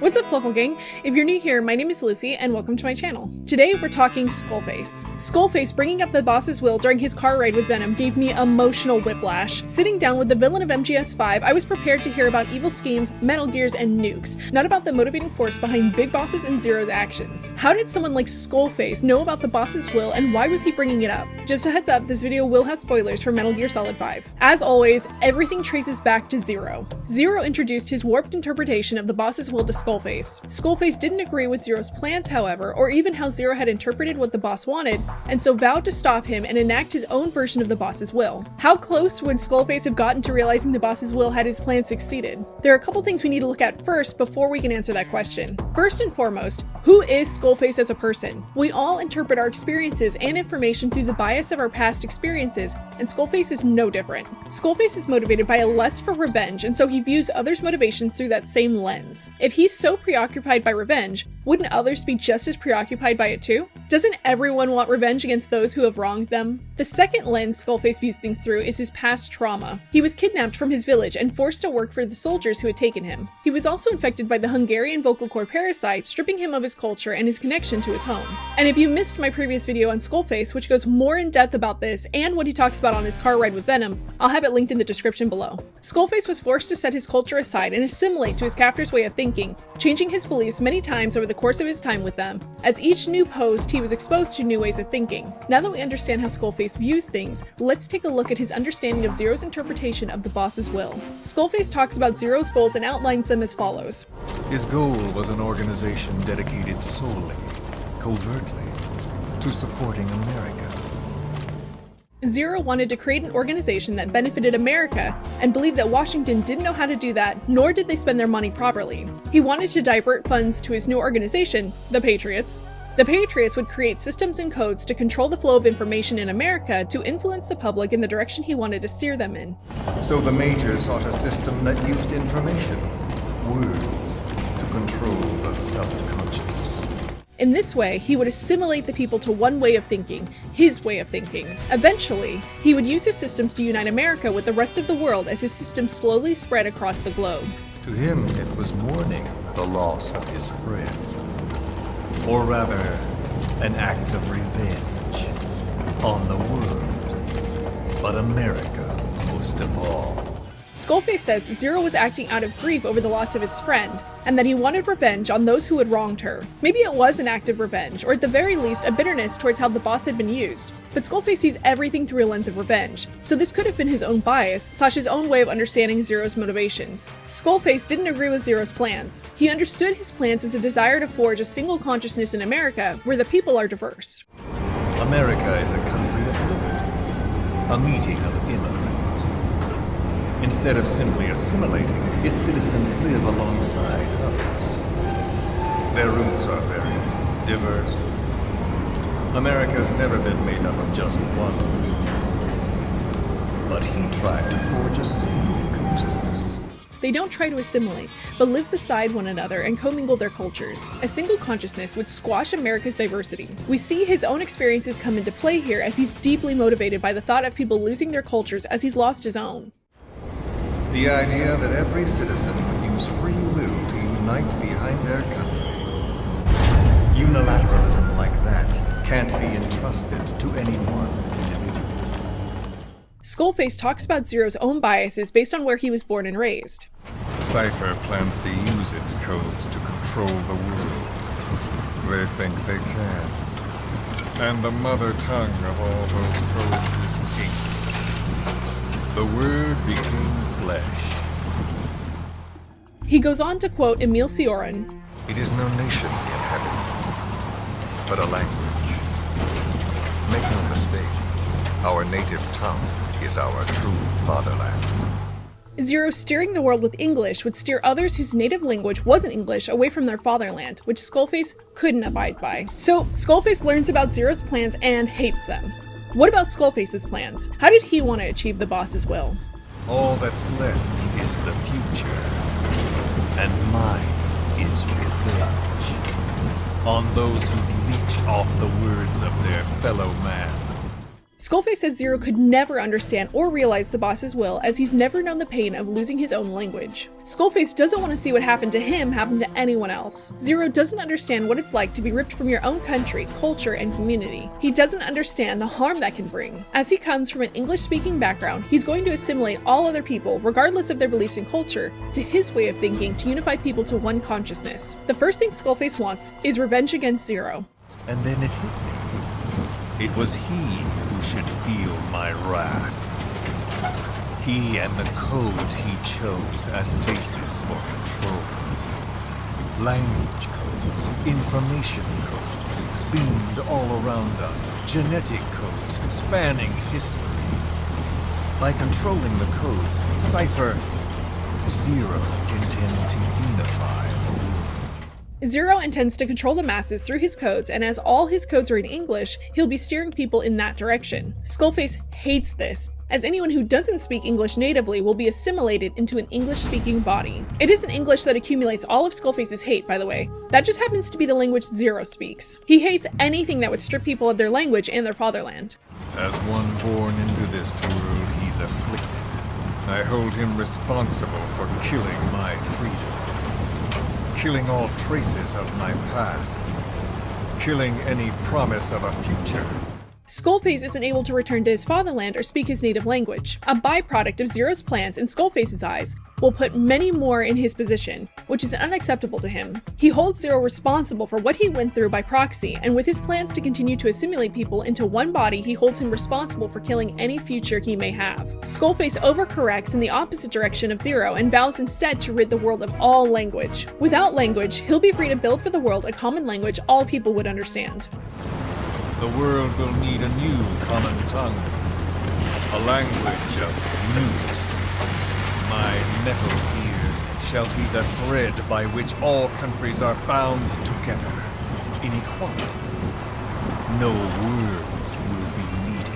What's up, Fluffle Gang? If you're new here, my name is Luffy, and welcome to my channel. Today, we're talking Skullface. Skullface bringing up the boss's will during his car ride with Venom gave me emotional whiplash. Sitting down with the villain of MGS5, I was prepared to hear about evil schemes, Metal Gears, and nukes, not about the motivating force behind Big Boss's and Zero's actions. How did someone like Skullface know about the boss's will, and why was he bringing it up? Just a heads up, this video will have spoilers for Metal Gear Solid 5. As always, everything traces back to Zero. Zero introduced his warped interpretation of the boss's will to Skullface. Skullface didn't agree with Zero's plans, however, or even how Zero had interpreted what the boss wanted, and so vowed to stop him and enact his own version of the boss's will. How close would Skullface have gotten to realizing the boss's will had his plan succeeded? There are a couple things we need to look at first before we can answer that question. First and foremost, who is Skullface as a person? We all interpret our experiences and information through the bias of our past experiences, and Skullface is no different. Skullface is motivated by a lust for revenge, and so he views others' motivations through that same lens. If he's so preoccupied by revenge, wouldn't others be just as preoccupied by it too? Doesn't everyone want revenge against those who have wronged them? The second lens Skullface views things through is his past trauma. He was kidnapped from his village and forced to work for the soldiers who had taken him. He was also infected by the Hungarian vocal cord parasite, stripping him of his culture and his connection to his home. And if you missed my previous video on Skullface, which goes more in depth about this and what he talks about on his car ride with Venom, I'll have it linked in the description below. Skullface was forced to set his culture aside and assimilate to his captor's way of thinking, changing his beliefs many times over the course of his time with them. As each new post, he was exposed to new ways of thinking. Now that we understand how Skullface views things, let's take a look at his understanding of Zero's interpretation of the boss's will. Skullface talks about Zero's goals and outlines them as follows. His goal was an organization dedicated solely, covertly, to supporting America. Zero wanted to create an organization that benefited America and believed that Washington didn't know how to do that, nor did they spend their money properly. He wanted to divert funds to his new organization, the Patriots. The Patriots would create systems and codes to control the flow of information in America to influence the public in the direction he wanted to steer them in. So the Major sought a system that used information, words, to control the subconscious. In this way, he would assimilate the people to one way of thinking, his way of thinking. Eventually, he would use his systems to unite America with the rest of the world as his systems slowly spread across the globe. To him, it was mourning the loss of his friend. Or rather, an act of revenge on the world, but America most of all. Skullface says Zero was acting out of grief over the loss of his friend, and that he wanted revenge on those who had wronged her. Maybe it was an act of revenge, or at the very least, a bitterness towards how the boss had been used. But Skullface sees everything through a lens of revenge, so this could have been his own bias, / his own way of understanding Zero's motivations. Skullface didn't agree with Zero's plans. He understood his plans as a desire to forge a single consciousness in America, where the people are diverse. America is a country of liberty, a meeting of immigrants. Instead of simply assimilating, its citizens live alongside others. Their roots are very diverse. America's never been made up of just one. But he tried to forge a single consciousness. They don't try to assimilate, but live beside one another and commingle their cultures. A single consciousness would squash America's diversity. We see his own experiences come into play here as he's deeply motivated by the thought of people losing their cultures as he's lost his own. The idea that every citizen would use free will to unite behind their country. Unilateralism like that can't be entrusted to any one individual. Skullface talks about Zero's own biases based on where he was born and raised. Cypher plans to use its codes to control the world. They think they can. And the mother tongue of all those codes is hate. The word became flesh. He goes on to quote Emil Cioran. It is no nation we inhabit, but a language. Make no mistake, our native tongue is our true fatherland. Zero steering the world with English would steer others whose native language wasn't English away from their fatherland, which Skullface couldn't abide by. So Skullface learns about Zero's plans and hates them. What about Skullface's plans? How did he want to achieve the boss's will? All that's left is the future, and mine is revenge on those who leech off the words of their fellow man. Skullface says Zero could never understand or realize the boss's will, as he's never known the pain of losing his own language. Skullface doesn't want to see what happened to him happen to anyone else. Zero doesn't understand what it's like to be ripped from your own country, culture, and community. He doesn't understand the harm that can bring. As he comes from an English-speaking background, he's going to assimilate all other people, regardless of their beliefs and culture, to his way of thinking to unify people to one consciousness. The first thing Skullface wants is revenge against Zero. And then it hit me. It was he who should feel my wrath. He and the code he chose as basis for control. Language codes, information codes, beamed all around us, genetic codes spanning history. By controlling the codes, Cypher Zero intends to unify the world. Zero intends to control the masses through his codes, and as all his codes are in English, he'll be steering people in that direction. Skullface hates this, as anyone who doesn't speak English natively will be assimilated into an English-speaking body. It isn't English that accumulates all of Skullface's hate, by the way. That just happens to be the language Zero speaks. He hates anything that would strip people of their language and their fatherland. As one born into this world, he's afflicted. I hold him responsible for killing my freedom. Killing all traces of my past. Killing any promise of a future. Skullface isn't able to return to his fatherland or speak his native language. A byproduct of Zero's plans, in Skullface's eyes, will put many more in his position, which is unacceptable to him. He holds Zero responsible for what he went through by proxy, and with his plans to continue to assimilate people into one body, he holds him responsible for killing any future he may have. Skullface overcorrects in the opposite direction of Zero and vows instead to rid the world of all language. Without language, he'll be free to build for the world a common language all people would understand. The world will need a new common tongue. A language of nukes. My metal ears shall be the thread by which all countries are bound together in equality. No words will be needed.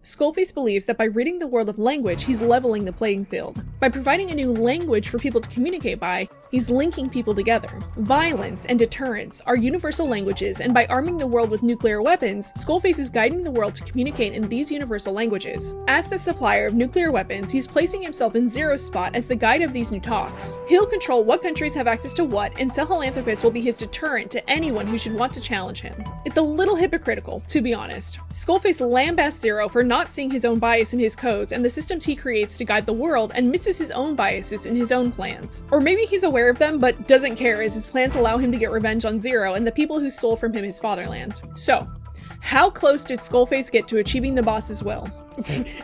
Skullface believes that by ridding the world of language, he's leveling the playing field. By providing a new language for people to communicate by, he's linking people together. Violence and deterrence are universal languages, and by arming the world with nuclear weapons, Skullface is guiding the world to communicate in these universal languages. As the supplier of nuclear weapons, he's placing himself in Zero's spot as the guide of these new talks. He'll control what countries have access to what, and Sahelanthropus will be his deterrent to anyone who should want to challenge him. It's a little hypocritical, to be honest. Skullface lambasts Zero for not seeing his own bias in his codes and the systems he creates to guide the world, and misses his own biases in his own plans. Or maybe he's aware of them but doesn't care, as his plans allow him to get revenge on Zero and the people who stole from him his fatherland. So, how close did Skullface get to achieving the boss's will?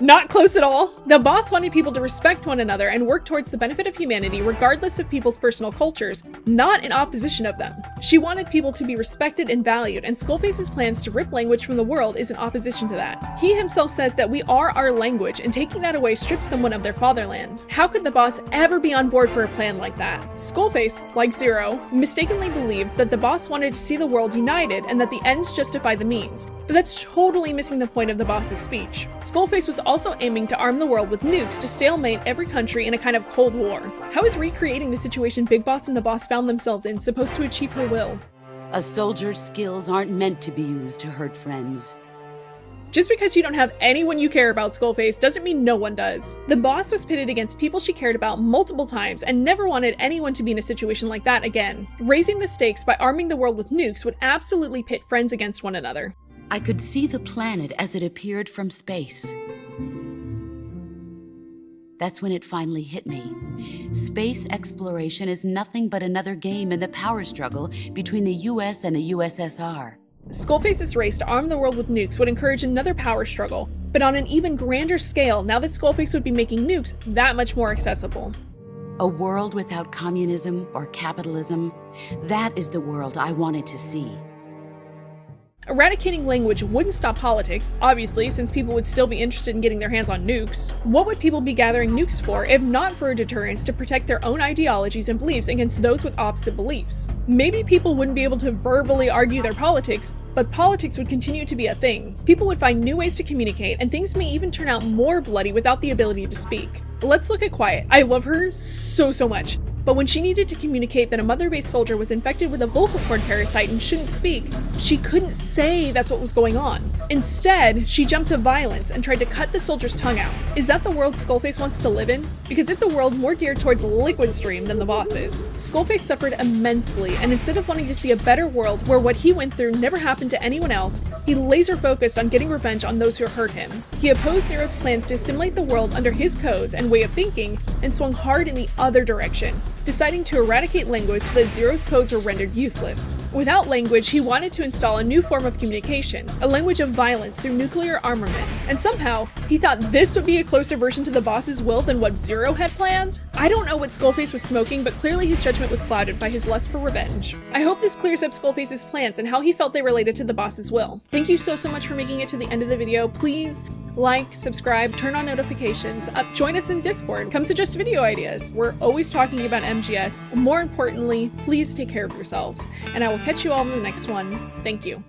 Not close at all. The boss wanted people to respect one another and work towards the benefit of humanity regardless of people's personal cultures, not in opposition of them. She wanted people to be respected and valued, and Skullface's plans to rip language from the world is in opposition to that. He himself says that we are our language, and taking that away strips someone of their fatherland. How could the boss ever be on board for a plan like that? Skullface, like Zero, mistakenly believed that the boss wanted to see the world united and that the ends justify the means, but that's totally missing the point of the boss's speech. Skullface was also aiming to arm the world with nukes to stalemate every country in a kind of Cold War. How is recreating the situation Big Boss and the boss found themselves in supposed to achieve her will? A soldier's skills aren't meant to be used to hurt friends. Just because you don't have anyone you care about, Skullface, doesn't mean no one does. The boss was pitted against people she cared about multiple times and never wanted anyone to be in a situation like that again. Raising the stakes by arming the world with nukes would absolutely pit friends against one another. I could see the planet as it appeared from space. That's when it finally hit me. Space exploration is nothing but another game in the power struggle between the US and the USSR. Skullface's race to arm the world with nukes would encourage another power struggle, but on an even grander scale now that Skullface would be making nukes that much more accessible. A world without communism or capitalism, that is the world I wanted to see. Eradicating language wouldn't stop politics, obviously, since people would still be interested in getting their hands on nukes. What would people be gathering nukes for if not for a deterrence to protect their own ideologies and beliefs against those with opposite beliefs? Maybe people wouldn't be able to verbally argue their politics, but politics would continue to be a thing. People would find new ways to communicate, and things may even turn out more bloody without the ability to speak. Let's look at Quiet. I love her so much. But when she needed to communicate that a mother-based soldier was infected with a vocal cord parasite and shouldn't speak, she couldn't say that's what was going on. Instead, she jumped to violence and tried to cut the soldier's tongue out. Is that the world Skullface wants to live in? Because it's a world more geared towards Liquid Stream than the bosses. Skullface suffered immensely, and instead of wanting to see a better world where what he went through never happened to anyone else, he laser focused on getting revenge on those who hurt him. He opposed Zero's plans to assimilate the world under his codes and way of thinking, and swung hard in the other direction, deciding to eradicate language so that Zero's codes were rendered useless. Without language, he wanted to install a new form of communication, a language of violence through nuclear armament, and somehow, he thought this would be a closer version to the boss's will than what Zero had planned? I don't know what Skullface was smoking, but clearly his judgment was clouded by his lust for revenge. I hope this clears up Skullface's plans and how he felt they related to the boss's will. Thank you so much for making it to the end of the video. Please like, subscribe, turn on notifications, join us in Discord, come suggest video ideas. We're always talking about MGS. More importantly, please take care of yourselves, and I will catch you all in the next one. Thank you.